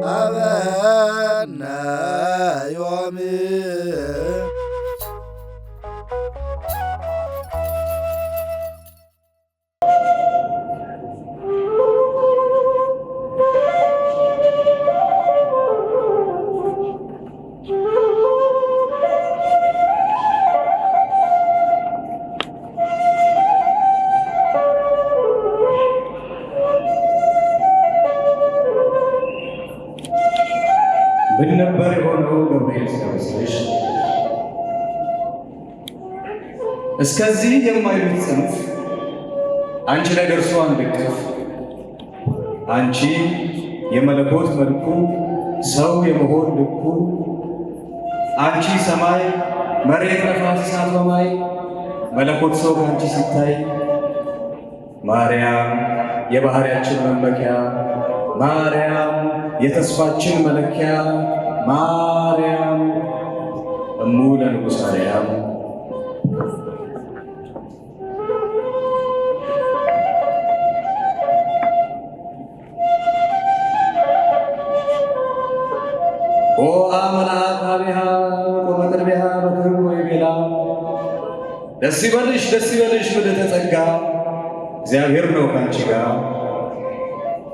አበነ ዮሚ ምን ነበር የሆነው ገብርኤል ሲያበስርሽ? እስከዚህ የማይሉት ጽንፍ አንቺ ላይ ደርሶ አንድ እቅፍ አንቺ የመለኮት መልኩ ሰው የመሆን ልኩ አንቺ ሰማይ መሬት ነፋስ እሳት በማይ መለኮት ሰው ከአንቺ ሲታይ ማርያም የባህሪያችን መመኪያ ማርያም የተስፋችን መለኪያ ማርያም እሙ ለንጉሥ አርያም ኦ አምላክ አብሃ ወመቅረቢሃ በክብር ወይቤላ ደስ ይበልሽ ምልዕተ ጸጋ እግዚአብሔር ነው ካንቺ ጋር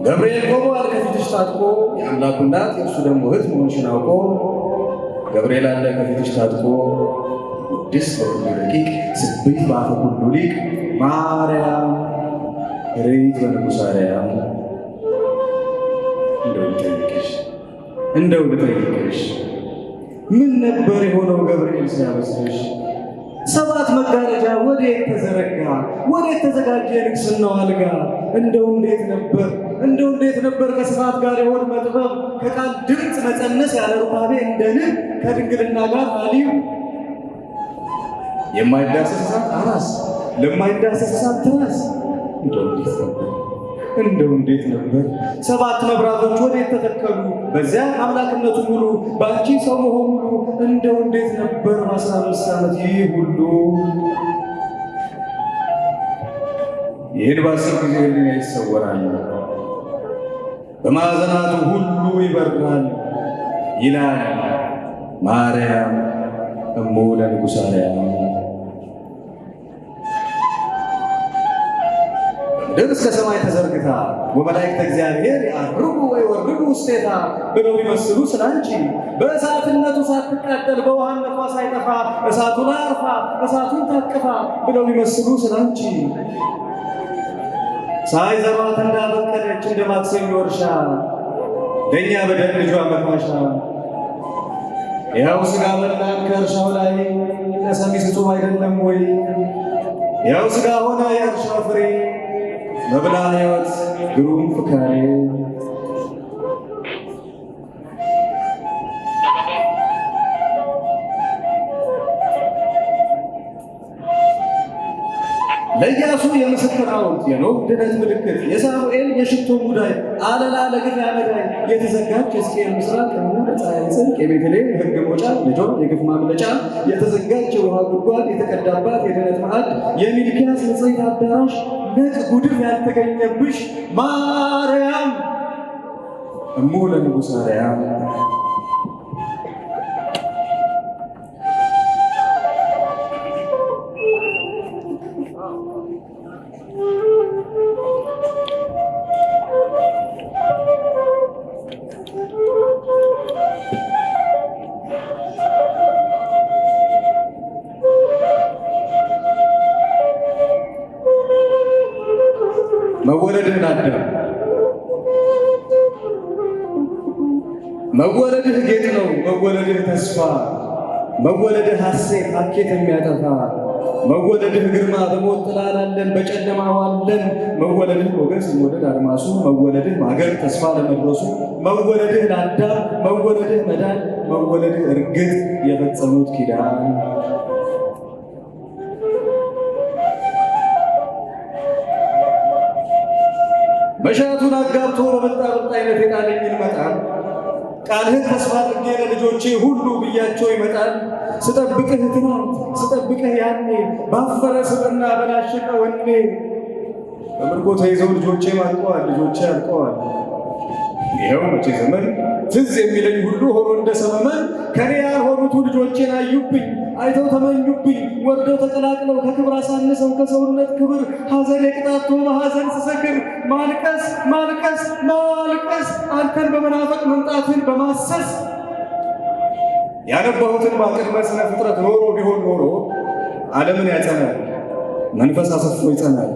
ገብርኤል ቆሟል ከፊትሽ ታጥቆ የአምላኩ እናት የእርሱ ደግሞ እህት መሆንሽን አውቆ ገብርኤል አለ ከፊትሽ ታጥቆ ቅድስት በኩሉ ደቂቅ ስብሕት በአፈ ኩሉ ሊቅ ማርያም ርኢት በንጉሥ አርያም እንደው ልጠይቅሽ ምን ነበር የሆነው ገብርኤል ሲያበስርሽ? ሰባት መጋረጃ ወዴት ተዘረጋ? ወዴት ተዘጋጀ ንግሥናው አልጋ? እንደው እንዴት ነበር ከስፋት ጋር የሆድ መጥበብ ከቃል ድምፅ መፀነስ ያለ ሩካቤ እንደ ንብ ከድንግልና ጋር አሊው የማይዳሰስ እሳት አራስ ለማይዳሰስ እሳት ትራስ እንደው እንዴት ነበር ሰባት መብራቶች ወዴት ተተከሉ? በዚያ አምላክነቱ ሙሉ በአንቺ ሰው መሆኑ ሙሉ እንደው እንዴት ነበር 15 ዓመት ይህ ሁሉ? ይህን ባሰብ ጊዜ ህሊና ይሰወራል፣ በማዕዘናቱ ሁሉ ይበራል ይላል ማርያም እሙ ለንጉሥ አርያም። ምድር እስከ ሰማይ ተዘርግታ ወመላእክተ እግዚአብሔር ያርጉ ወይወርዱ ውስቴታ ብለው ይመስሉ ስላንቺ በእሳትነቱ ሳትቃጠል በውሃነቷ ሳይጠፋ እሳቱን አርፋ እሳቱን ታቅፋ ብለው ይመስሉ ስላንቺ ሳይዘሯት እንዳበቀለች እንደ ማክሰኞ እርሻ ለእኛ በደል ልጇ መካሻ ያው ሥጋ በላን ከእርሻው ላይ ለሰሚ ስጡም አይደለም ወይ? ያው ሥጋ ሆነ የእርሻው ፍሬ መብላ ሕይወት ግሩም ፍካሬ ለኢያሱ የምስክር ሐውልት የኖኅ ድነት ምልክት የሳሙኤል የሽቶ ሙዳይ አለላ ለግፍ ያመዳይ የተዘጋች የሕዝቅኤል ምስራቅ ፀሐይ ጽድቅ የቤተልሔም የሕግ መውጫ ልጇ የግፍ ማምለጫ የተዘጋች የውሃ ጉድጓድ የተቀዳባት የድነት ማዕድ የሚልኪያስ ንጽሕት አዳራሽ ነጭ ጉድፍ ያልተገኘብሽ ማርያም እሙ ለንጉሥ አርያም መወለድህን አዳም መወለድህ ጌጥ ነው መወለድህ ተስፋ መወለድህ ሐሴት ሐኬት የሚያጠፋ መወለድህ ግርማ በሞት ጥላ ላለን በጨለማ ዋለን መወለድህ ሞገስ መወለድ አድማሱ መወለድህ ማገር ተስፋ ለመድረሱ መወለድህ ለአዳም መወለድህ መዳን መወለድህ እርግጥ የፈጸሙት ኪዳን መሻቱን አጋብቶ በመጣ አይነት የቃለኝን መጣል ቃልህን ተስፋ አድርጌ ለልጆቼ ሁሉ ብያቸው ይመጣል። ስጠብቅህ ትናንት ስጠብቅህ ያኔ ባፈረ ስብዕና በላሸቀ ወኔ በምርኮ ተይዘው ልጆቼ አልቀዋል። ይኸው መቼ ዘመን ትዝ የሚለኝ ሁሉ ሆኖ እንደሰመመን ከኔ ያልሆኑቱ ልጆቼን አዩብኝ፣ አይተው ተመኙብኝ፣ ወርደው ተቀላቅለው ከክብር አሳንሰው ከሰውነት ክብር ሐዘን የቅጣቶ በሐዘን ስሰክር ማልቀስ ማልቀስ ማልቀስ አንተን በመናፈቅ መምጣትን በማሰስ ያነባሁትን ባቅድመ ስነ ፍጥረት ኖሮ ቢሆን ኖሮ ዓለምን ያጸናል፣ መንፈስ አሰፎ ይጸናል።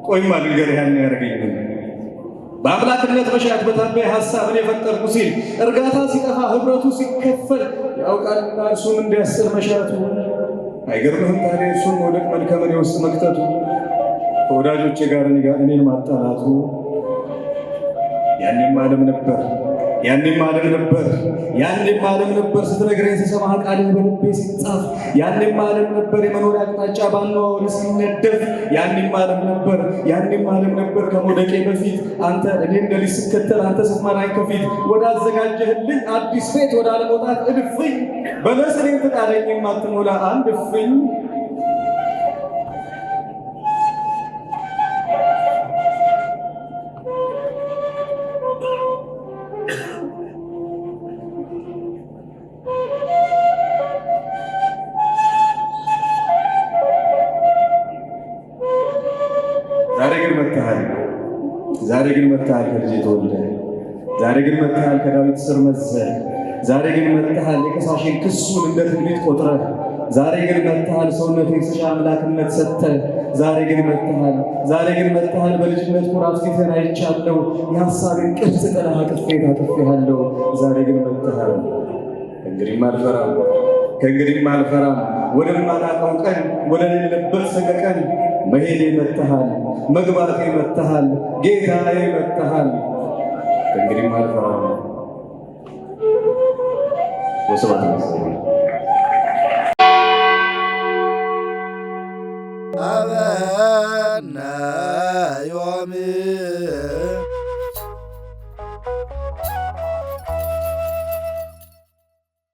ቆይማ ልንገር ያን ያደርገኝ በአምላክነት መሻት በታበየ ሐሳብን የፈጠርኩ ሲል እርጋታ ሲጠፋ ህብረቱ ሲከፈል ያውቃልና እርሱን እንዲያስር መሻቱ አይገርምህም ታዲያ እርሱን መውደቅ መልከመኔ ውስጥ መክተቱ ከወዳጆቼ ጋር እኔን ማጣላቱ ያኔም ዓለም ነበር ስትነግረኝ ስሰማ ቃልህ በልቤ ሲጻፍ ያኔም ዓለም ነበር የመኖሪያ አቅጣጫ ባነዋወር ሲነደፍ ያኔም ዓለም ነበር ከመውደቄ በፊት አንተ እኔ እንደልጅ ስከተል አንተ ስትመራኝ ከፊት ወዳዘጋጀህልኝ አዲስ ቤት ወደ አለመውጣት እድፍኝ በለስኔን ትጣለኝ የማትሞላ አንድ እፍኝ ዛሬ ግን መጥተሃል ከልጄ ተወልደ ዛሬ ግን መጥተሃል ከዳዊት ስር መዘህ ዛሬ ግን መጥተሃል የከሳሽን ክሱን እንደ ትንቢት ቆጥረህ ዛሬ ግን መጥተሃል ሰውነቴን ስሻ አምላክነት ሰጥተህ ዛሬ ግን መጥተሃል በልጅነት ኩራት ፊትህን አይቻለሁ የሐሳቤን ቅርጽ ጥለህ አቅፌሃለሁ ዛሬ ግን መጥተሃል ከእንግዲህም አልፈራም ወደማላውቀው ቀን ወደሌለበት ሰቀቀን መሄዴ መጥተሃል መግባቴ መጥተሃል ጌታዬ መጥተሃል ከእንግዲህም አልፈራም ወስብሐት ለእግዚአብሔር አበነ ዮሚ